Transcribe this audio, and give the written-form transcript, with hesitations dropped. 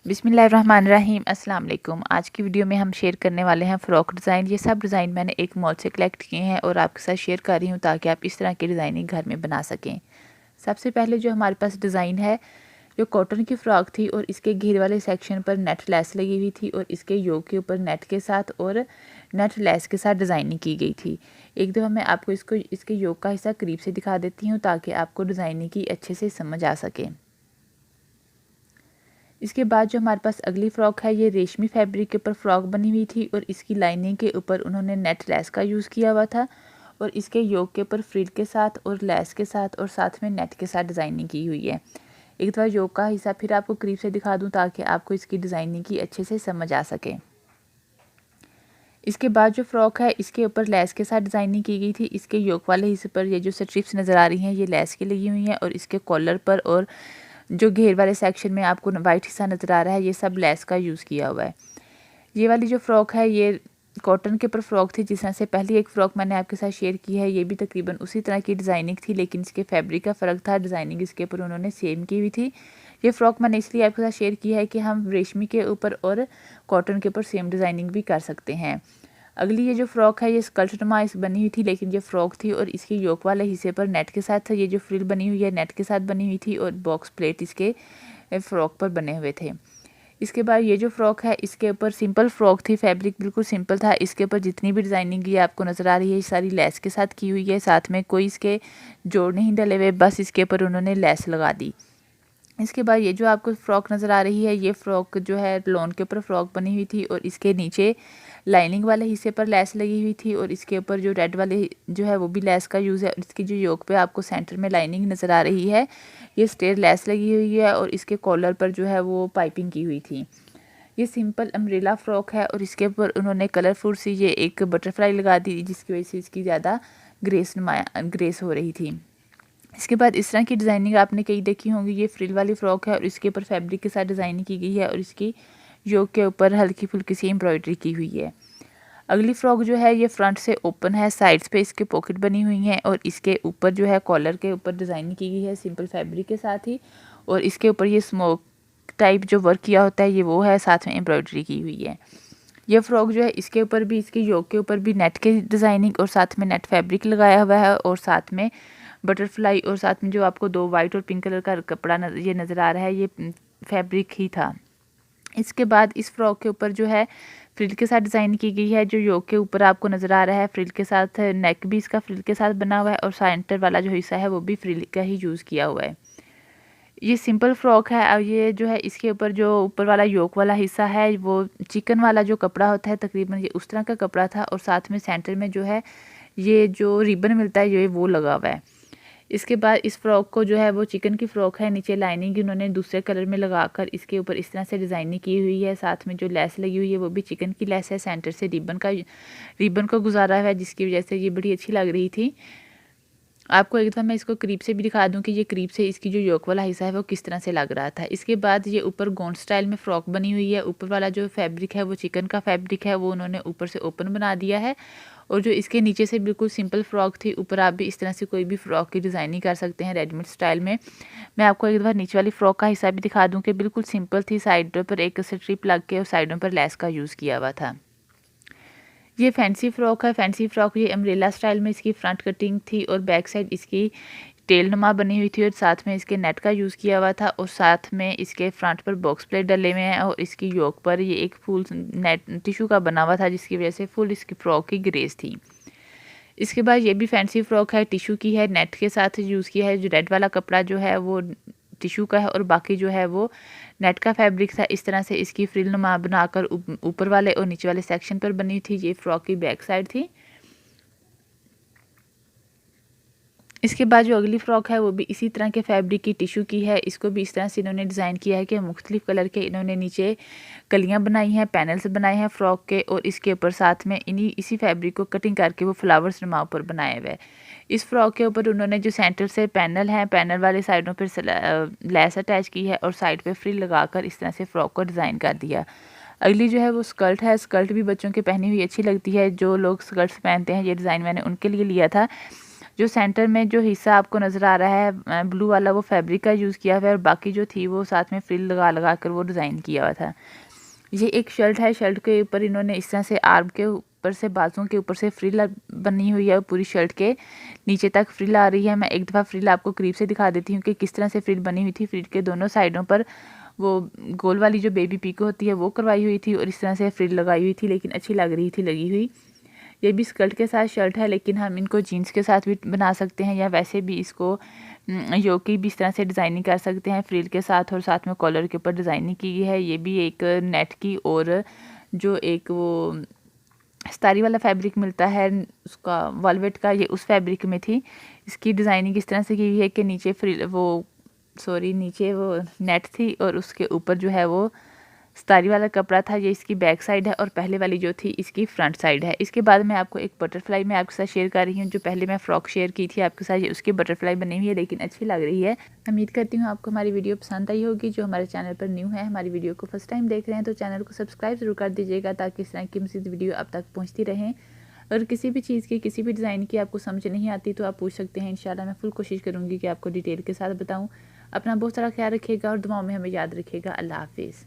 बिस्मिल्लाहिर्रहमानिर्रहीम अस्सलाम वालेकुम। आज की वीडियो में हम शेयर करने वाले हैं फ़्रॉक डिज़ाइन। ये सब डिज़ाइन मैंने एक मॉल से कलेक्ट किए हैं और आपके साथ शेयर कर रही हूँ ताकि आप इस तरह की डिज़ाइनिंग घर में बना सकें। सबसे पहले जो हमारे पास डिज़ाइन है, जो कॉटन की फ़्रॉक थी और इसके घेर वाले सेक्शन पर नेट लेस लगी हुई थी और इसके योक के ऊपर नेट के साथ और नेट लेस के साथ डिज़ाइनिंग की गई थी। एक दफ़ा मैं आपको इसके योक का हिस्सा करीब से दिखा देती हूँ ताकि आपको डिज़ाइनिंग की अच्छे से समझ आ सके। इसके बाद जो हमारे पास अगली फ़्रॉक है, ये रेशमी फैब्रिक के ऊपर फ़्रॉक बनी हुई थी और इसकी लाइनिंग के ऊपर उन्होंने नेट लेस का यूज़ किया हुआ था और इसके योक के ऊपर फ्रिल के साथ और लेस के साथ और साथ में नेट के साथ डिज़ाइनिंग की हुई है। एक दफ़ा योक का हिस्सा फिर आपको करीब से दिखा दूँ ताकि आपको इसकी डिज़ाइनिंग की अच्छे से समझ आ सके। इसके बाद जो फ़्रॉक है, इसके ऊपर लेस के साथ डिज़ाइनिंग की गई थी। इसके योक वाले हिस्से पर ये जो स्ट्रिप्स नज़र आ रही हैं, ये लेस की लगी हुई हैं और इसके कॉलर पर और जो घेर वाले सेक्शन में आपको वाइट हिस्सा नज़र आ रहा है, ये सब लेस का यूज़ किया हुआ है। ये वाली जो फ़्रॉक है, ये कॉटन के ऊपर फ़्रॉक थी। जिस तरह से पहली एक फ़्रॉक मैंने आपके साथ शेयर की है, ये भी तकरीबन उसी तरह की डिज़ाइनिंग थी, लेकिन इसके फैब्रिक का फ़र्क था। डिज़ाइनिंग इसके ऊपर उन्होंने सेम की हुई थी। ये फ़्रॉक मैंने इसलिए आपके साथ शेयर की है कि हम रेशमी के ऊपर और कॉटन के ऊपर सेम डिज़ाइनिंग भी कर सकते हैं। अगली ये जो फ़्रॉक है, ये स्कर्ट इस बनी हुई थी, लेकिन ये फ़्रॉक थी और इसके योक वाले हिस्से पर नेट के साथ ये जो फ्रिल बनी हुई है, नेट के साथ बनी हुई थी और बॉक्स प्लेट इसके फ़्रॉक पर बने हुए थे। इसके बाद ये जो फ़्रॉक है, इसके ऊपर सिंपल फ़्रॉक थी, फैब्रिक बिल्कुल सिंपल था। इसके ऊपर जितनी भी डिज़ाइनिंग ये आपको नज़र आ रही है, ये सारी लेस के साथ की हुई है। साथ में कोई इसके जोड़ नहीं डले हुए, बस इसके ऊपर उन्होंने लेस लगा दी। इसके बाद ये जो आपको फ़्रॉक नज़र आ रही है, ये फ़्रॉक जो है लॉन के ऊपर फ़्रॉक बनी हुई थी और इसके नीचे लाइनिंग वाले हिस्से पर लेस लगी हुई थी और इसके ऊपर जो रेड वाले जो है वो भी लेस का यूज़ है और इसकी जो योक पे आपको सेंटर में लाइनिंग नज़र आ रही है, ये स्टेयर लेस लगी हुई है और इसके कॉलर पर जो है वो पाइपिंग की हुई थी। ये सिंपल अम्ब्रेला फ़्रॉक है और इसके ऊपर उन्होंने कलरफुल सी ये एक बटरफ्लाई लगा दी, जिसकी वजह से इसकी ज़्यादा ग्रेस हो रही थी। इसके बाद इस तरह की डिज़ाइनिंग आपने कई देखी होंगी। ये फ्रिल वाली फ़्रॉक है और इसके ऊपर फैब्रिक के साथ डिज़ाइनिंग की गई है और इसकी योक के ऊपर हल्की फुल्की सी एम्ब्रॉयडरी की हुई है। अगली फ़्रॉक जो है, ये फ्रंट से ओपन है, साइड्स पे इसके पॉकेट बनी हुई हैं और इसके ऊपर जो है कॉलर के ऊपर डिज़ाइनिंग की गई है सिंपल फैब्रिक के साथ ही और इसके ऊपर ये स्मोक टाइप जो वर्क किया होता है, ये वो है, साथ में एम्ब्रॉयडरी की हुई है। ये फ़्रॉक जो है, इसके ऊपर भी, इसके योक के ऊपर भी नेट की डिज़ाइनिंग और साथ में नेट फैब्रिक लगाया हुआ है और साथ में बटरफ्लाई और साथ में जो आपको दो वाइट और पिंक कलर का कपड़ा ये नज़र आ रहा है, ये फैब्रिक ही था। इसके बाद इस फ्रॉक के ऊपर जो है फ्रिल के साथ डिज़ाइन की गई है। जो योक के ऊपर आपको नज़र आ रहा है, फ्रिल के साथ नेक भी इसका फ्रिल के साथ बना हुआ है और सेंटर वाला जो हिस्सा है वो भी फ्रिल का ही यूज़ किया हुआ है। ये सिंपल फ्रॉक है और ये जो है इसके ऊपर जो ऊपर वाला योक वाला हिस्सा है, वो चिकन वाला जो कपड़ा होता है, तकरीबन ये उस तरह का कपड़ा था और साथ में सेंटर में जो है ये जो रिबन मिलता है, ये वो लगा हुआ है। इसके बाद इस फ्रॉक को जो है वो चिकन की फ़्रॉक है, नीचे लाइनिंग उन्होंने दूसरे कलर में लगाकर इसके ऊपर इस तरह से डिज़ाइनिंग की हुई है। साथ में जो लेस लगी हुई है वो भी चिकन की लेस है, सेंटर से रिबन को गुजारा हुआ है, जिसकी वजह से ये बड़ी अच्छी लग रही थी। आपको एक दफ़ा मैं इसको करीब से भी दिखा दूं कि ये करीब से इसकी जो योक वाला हिस्सा है वो किस तरह से लग रहा था। इसके बाद ये ऊपर गोंड स्टाइल में फ़्रॉक बनी हुई है। ऊपर वाला जो फैब्रिक है वो चिकन का फैब्रिक है, वो उन्होंने ऊपर से ओपन बना दिया है और जो इसके नीचे से बिल्कुल सिंपल फ़्रॉक थी, ऊपर आप भी इस तरह से कोई भी फ़्रॉक की डिज़ाइनिंग कर सकते हैं रेडीमेड स्टाइल में। मैं आपको एक दफ़ा नीचे वाली फ़्रॉक का हिस्सा भी दिखा दूँ कि बिल्कुल सिंपल थी, साइडों पर एक स्ट्रिप लग के और साइडों पर लेस का यूज़ किया हुआ था। ये फैंसी फ्रॉक है। फैंसी फ्रॉक ये अम्ब्रेला स्टाइल में इसकी फ्रंट कटिंग थी और बैक साइड इसकी टेल नुमा बनी हुई थी और साथ में इसके नेट का यूज़ किया हुआ था और साथ में इसके फ्रंट पर बॉक्स प्लेट डले हुए हैं और इसकी योक पर ये एक फुल नेट टिशू का बना हुआ था, जिसकी वजह से फुल इसकी फ्रॉक की ग्रेस थी। इसके बाद ये भी फैंसी फ्रॉक है, टिशू की है, नेट के साथ यूज़ किया है। जो रेड वाला कपड़ा जो है वो टिशू का है और बाकी जो है वो नेट का फैब्रिक था। इस तरह से इसकी फ्रिल नुमा बनाकर ऊपर वाले और नीचे वाले सेक्शन पर बनी थी। ये फ्रॉक की बैक साइड थी। इसके बाद जो अगली फ़्रॉक है वो भी इसी तरह के फैब्रिक की टिशू की है। इसको भी इस तरह से इन्होंने डिज़ाइन किया है कि मुख्तलिफ कलर के इन्होंने नीचे कलियां बनाई हैं, पैनल्स बनाए हैं फ़्रॉक के और इसके ऊपर साथ में इसी फैब्रिक को कटिंग करके वो फ्लावर्स नुमा ऊपर बनाए हुए। इस फ्रॉक के ऊपर उन्होंने जो सेंटर से पैनल है, पैनल वाले साइडों पर लेस अटैच की है और साइड पर फ्रिल लगाकर इस तरह से फ़्रॉक को डिज़ाइन कर दिया। अगली जो है वो स्कर्ट है। स्कर्ट भी बच्चों की पहनी हुई अच्छी लगती है। जो लोग स्कर्ट्स पहनते हैं, ये डिज़ाइन मैंने उनके लिए लिया था। जो सेंटर में जो हिस्सा आपको नज़र आ रहा है ब्लू वाला, वो फैब्रिक का यूज़ किया हुआ है और बाकी जो थी वो साथ में फ्रिल लगा लगा कर वो डिज़ाइन किया हुआ था। ये एक शर्ट है, शर्ट के ऊपर इन्होंने इस तरह से आर्म के ऊपर से, बाजुओं के ऊपर से फ्रिल बनी हुई है, पूरी शर्ट के नीचे तक फ्रिल आ रही है। मैं एक दफ़ा फ्रिल आपको करीब से दिखा देती हूँ कि किस तरह से फ्रिल बनी हुई थी। फ्रिल के दोनों साइडों पर वो गोल वाली जो बेबी पीको होती है वो करवाई हुई थी और इस तरह से फ्रिल लगाई हुई थी, लेकिन अच्छी लग रही थी लगी हुई। ये भी स्कर्ट के साथ शर्ट है, लेकिन हम इनको जीन्स के साथ भी बना सकते हैं या वैसे भी इसको योक की भी इस तरह से डिज़ाइनिंग कर सकते हैं फ्रिल के साथ, और साथ में कॉलर के ऊपर डिज़ाइनिंग की गई है। ये भी एक नेट की और जो एक वो स्टारी वाला फैब्रिक मिलता है उसका वॉलवेट का, ये उस फैब्रिक में थी। इसकी डिज़ाइनिंग इस तरह से की हुई है कि नीचे फ्रिल नीचे वो नेट थी और उसके ऊपर जो है वो स्टारी वाला कपड़ा था। ये इसकी बैक साइड है और पहले वाली जो थी इसकी फ्रंट साइड है। इसके बाद मैं आपको एक बटरफ्लाई में आपके साथ शेयर कर रही हूँ। जो पहले मैं फ्रॉक शेयर की थी आपके साथ, ये उसकी बटरफ्लाई बनी हुई है, लेकिन अच्छी लग रही है। उम्मीद करती हूँ आपको हमारी वीडियो पसंद आई होगी। जो हमारे चैनल पर न्यू है, हमारी वीडियो को फर्स्ट टाइम देख रहे हैं, तो चैनल को सब्सक्राइब जरूर कर दीजिएगा ताकि इस तरह की मज़ीद वीडियो अब तक पहुँचती रहें। और किसी भी चीज़ की, किसी भी डिज़ाइन की आपको समझ नहीं आती तो आप पूछ सकते हैं। इंशाल्लाह मैं फुल कोशिश करूँगी कि आपको डिटेल के साथ बताऊँ। अपना बहुत सारा ख्याल रखिएगा और दुआओं में हमें याद रखिएगा। अल्लाह हाफिज़।